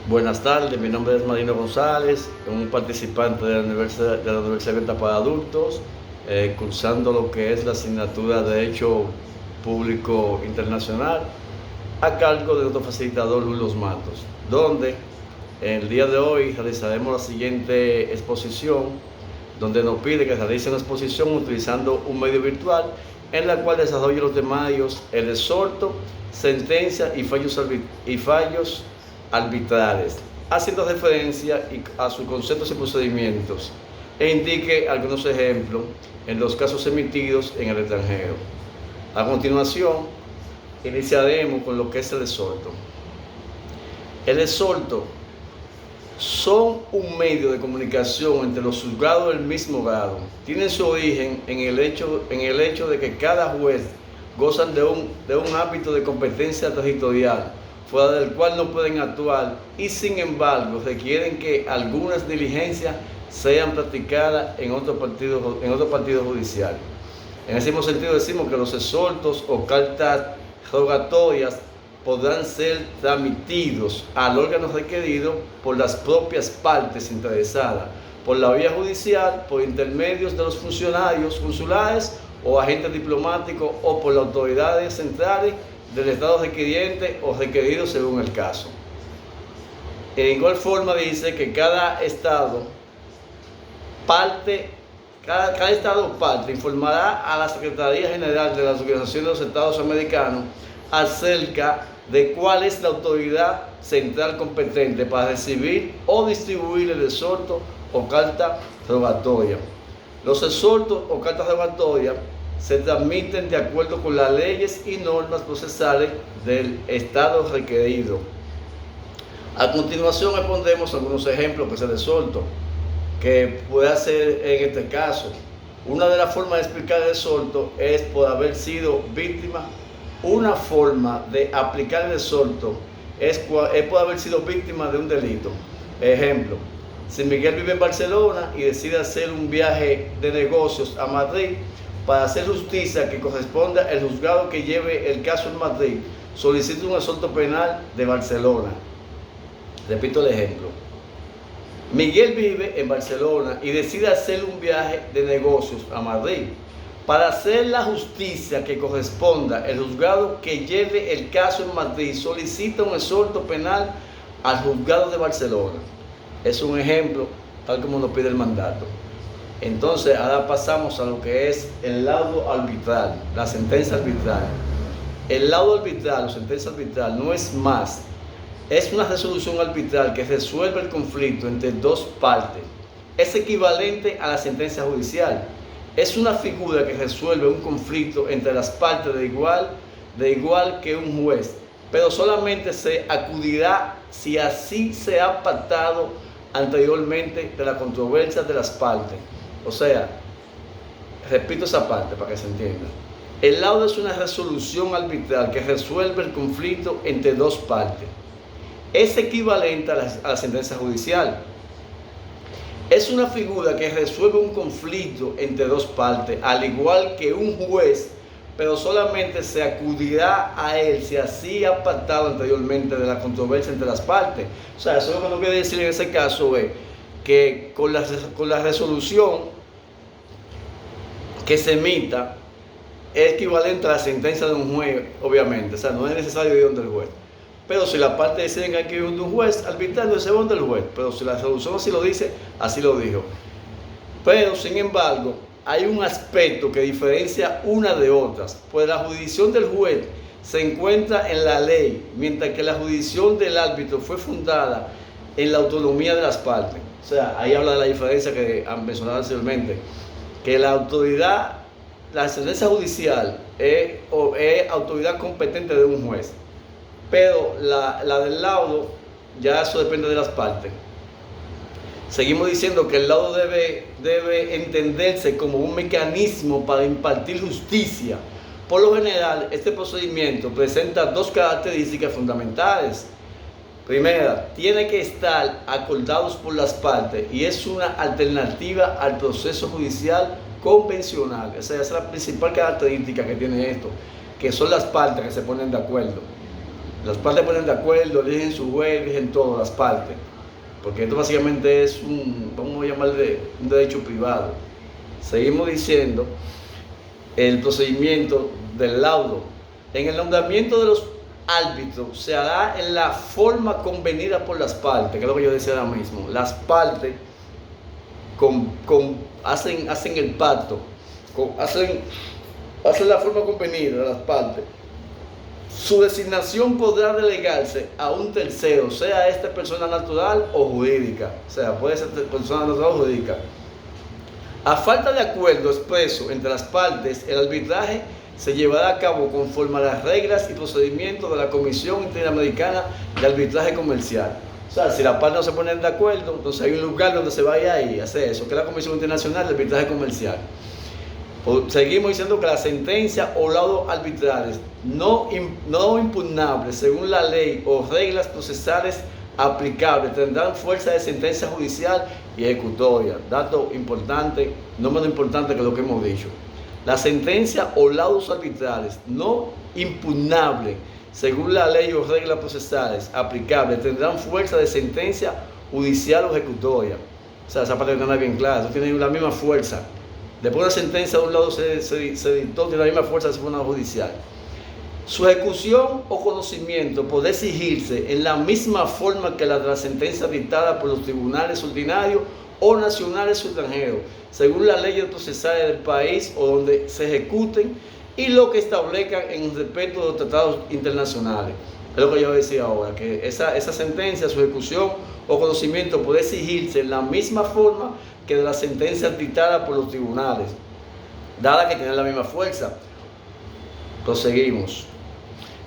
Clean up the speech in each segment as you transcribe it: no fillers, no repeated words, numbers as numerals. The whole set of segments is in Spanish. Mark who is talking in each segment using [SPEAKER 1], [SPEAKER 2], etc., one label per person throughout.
[SPEAKER 1] Buenas tardes, mi nombre es Marino González, un participante de la Universidad Abierta para Adultos, cursando lo que es la asignatura de Derecho Público Internacional, a cargo de nuestro facilitador Luis Los Matos, donde el día de hoy realizaremos la siguiente exposición, donde nos pide que realice una exposición utilizando un medio virtual en la cual desarrolle los temarios, el exhorto, sentencia y fallos arbitrales, haciendo referencia a sus conceptos y procedimientos, e indique algunos ejemplos en los casos emitidos en el extranjero. A continuación, iniciaremos con lo que es el exhorto. El exhorto son un medio de comunicación entre los juzgados del mismo grado. Tienen su origen en el hecho de que cada juez gozan de un ámbito de competencia territorial, fuera del cual no pueden actuar, y sin embargo requieren que algunas diligencias sean practicadas en otro partido judicial. En ese mismo sentido decimos que los exhortos o cartas rogatorias podrán ser transmitidos al órgano requerido por las propias partes interesadas, por la vía judicial, por intermedios de los funcionarios consulares o agentes diplomáticos, o por las autoridades centrales del estado requiriente o requerido según el caso. En igual forma dice que cada estado parte informará a la Secretaría General de la Organización de los Estados Americanos acerca de cuál es la autoridad central competente para recibir o distribuir el exhorto o carta rogatoria. Los exhortos o cartas rogatorias se transmiten de acuerdo con las leyes y normas procesales del estado requerido. A continuación expondremos algunos ejemplos que es el exhorto, que puede ser en este caso. Una de las formas de explicar el exhorto es por haber sido víctima. Una forma de aplicar el exhorto es por haber sido víctima de un delito. Ejemplo: si Miguel vive en Barcelona y decide hacer un viaje de negocios a Madrid, para hacer justicia que corresponda el juzgado que lleve el caso en Madrid, solicita un exhorto penal de Barcelona. Repito el ejemplo: Miguel vive en Barcelona y decide hacer un viaje de negocios a Madrid. Para hacer la justicia que corresponda, el juzgado que lleve el caso en Madrid solicita un exhorto penal al juzgado de Barcelona. Es un ejemplo, tal como nos pide el mandato. Entonces, ahora pasamos a lo que es el laudo arbitral, la sentencia arbitral. El laudo arbitral o sentencia arbitral no es más, es una resolución arbitral que resuelve el conflicto entre dos partes. Es equivalente a la sentencia judicial. Es una figura que resuelve un conflicto entre las partes de igual que un juez, pero solamente se acudirá si así se ha pactado anteriormente de la controversia de las partes. O sea, repito esa parte para que se entienda. El laudo es una resolución arbitral que resuelve el conflicto entre dos partes. Es equivalente a la sentencia judicial. Es una figura que resuelve un conflicto entre dos partes, al igual que un juez, pero solamente se acudirá a él si así ha pactado anteriormente de la controversia entre las partes. O sea, eso lo que no quiere decir en ese caso es que con la resolución que se emita es equivalente a la sentencia de un juez, obviamente. O sea, no es necesario ir donde el juez. Pero si la parte decide que hay que ir donde un juez arbitrando, se va donde el juez. Pero si la resolución así lo dice, así lo dijo. Pero, sin embargo, hay un aspecto que diferencia una de otras, pues la jurisdicción del juez se encuentra en la ley, mientras que la jurisdicción del árbitro fue fundada en la autonomía de las partes. O sea, ahí habla de la diferencia que han mencionado anteriormente, que la sentencia judicial es autoridad competente de un juez, pero la del laudo, ya eso depende de las partes. Seguimos diciendo que el laudo debe entenderse como un mecanismo para impartir justicia. Por lo general, este procedimiento presenta dos características fundamentales. Primera, tiene que estar acordados por las partes y es una alternativa al proceso judicial convencional. Esa es la principal característica que tiene esto, que son las partes que se ponen de acuerdo. Las partes ponen de acuerdo, eligen su juez, eligen todo, las partes. Porque esto básicamente es vamos a llamarle un derecho privado. Seguimos diciendo el procedimiento del laudo. En el nombramiento de los árbitros se hará en la forma convenida por las partes, que es lo que yo decía ahora mismo. Las partes hacen el pacto, hacen la forma convenida de las partes. Su designación podrá delegarse a un tercero, sea esta persona natural o jurídica. O sea, puede ser persona natural o jurídica. A falta de acuerdo expreso entre las partes, el arbitraje se llevará a cabo conforme a las reglas y procedimientos de la Comisión Interamericana de Arbitraje Comercial. O sea, si las partes no se ponen de acuerdo, entonces hay un lugar donde se vaya a ir a hacer eso, que es la Comisión Internacional de Arbitraje Comercial. Seguimos diciendo que la sentencia o laudos arbitrales no impugnables según la ley o reglas procesales aplicables tendrán fuerza de sentencia judicial y ejecutoria. Dato importante, no menos importante que lo que hemos dicho. La sentencia o laudos arbitrales no impugnables según la ley o reglas procesales aplicables tendrán fuerza de sentencia judicial o ejecutoria. O sea, esa parte que está bien clara, eso tiene la misma fuerza. Después de la sentencia de un lado se dictó, tiene la misma fuerza de una judicial. Su ejecución o conocimiento puede exigirse en la misma forma que la de la sentencia dictada por los tribunales ordinarios o nacionales o extranjeros, según las leyes procesales del país o donde se ejecuten y lo que establezcan en respecto de los tratados internacionales. Es lo que yo decía ahora, que esa sentencia, su ejecución o conocimiento puede exigirse en la misma forma que de la sentencia dictada por los tribunales, dada que tiene la misma fuerza. Proseguimos.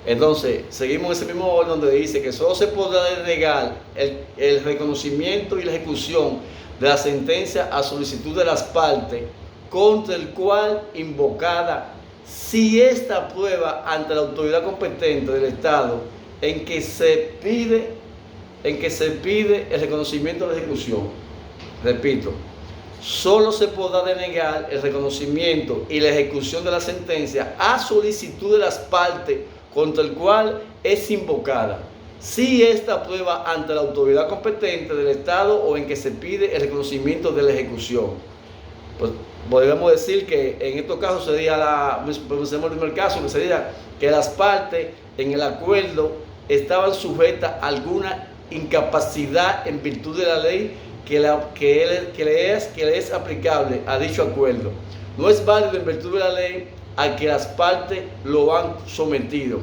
[SPEAKER 1] Entonces, seguimos en ese mismo orden donde dice que solo se podrá denegar el reconocimiento y la ejecución de la sentencia a solicitud de las partes contra el cual invocada, si esta prueba ante la autoridad competente del Estado en que se pide el reconocimiento de la ejecución. Repito, solo se podrá denegar el reconocimiento y la ejecución de la sentencia a solicitud de las partes contra el cual es invocada, si esta prueba ante la autoridad competente del Estado o en que se pide el reconocimiento de la ejecución. Pues podríamos decir que en estos casos sería el primer caso, que sería que las partes en el acuerdo estaban sujetas a alguna incapacidad en virtud de la ley que le es aplicable a dicho acuerdo. No es válido en virtud de la ley a que las partes lo han sometido,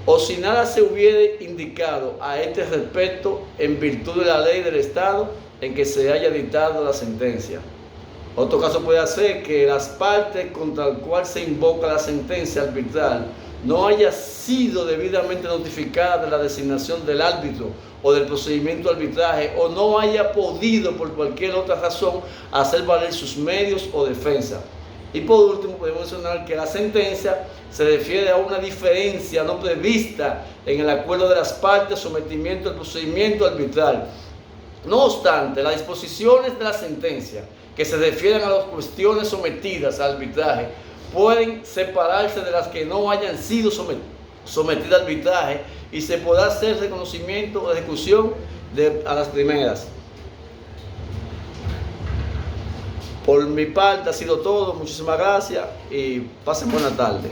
[SPEAKER 1] o si nada se hubiere indicado a este respecto en virtud de la ley del Estado en que se haya dictado la sentencia. Otro caso puede ser que las partes contra el cual se invoca la sentencia arbitral no haya sido debidamente notificada de la designación del árbitro o del procedimiento de arbitraje, o no haya podido por cualquier otra razón hacer valer sus medios o defensa. Y por último podemos mencionar que la sentencia se refiere a una diferencia no prevista en el acuerdo de las partes, sometimiento al procedimiento arbitral. No obstante, las disposiciones de la sentencia que se refieren a las cuestiones sometidas al arbitraje pueden separarse de las que no hayan sido sometidas al arbitraje y se podrá hacer reconocimiento o ejecución a las primeras. Por mi parte ha sido todo, muchísimas gracias y pasen buena tarde.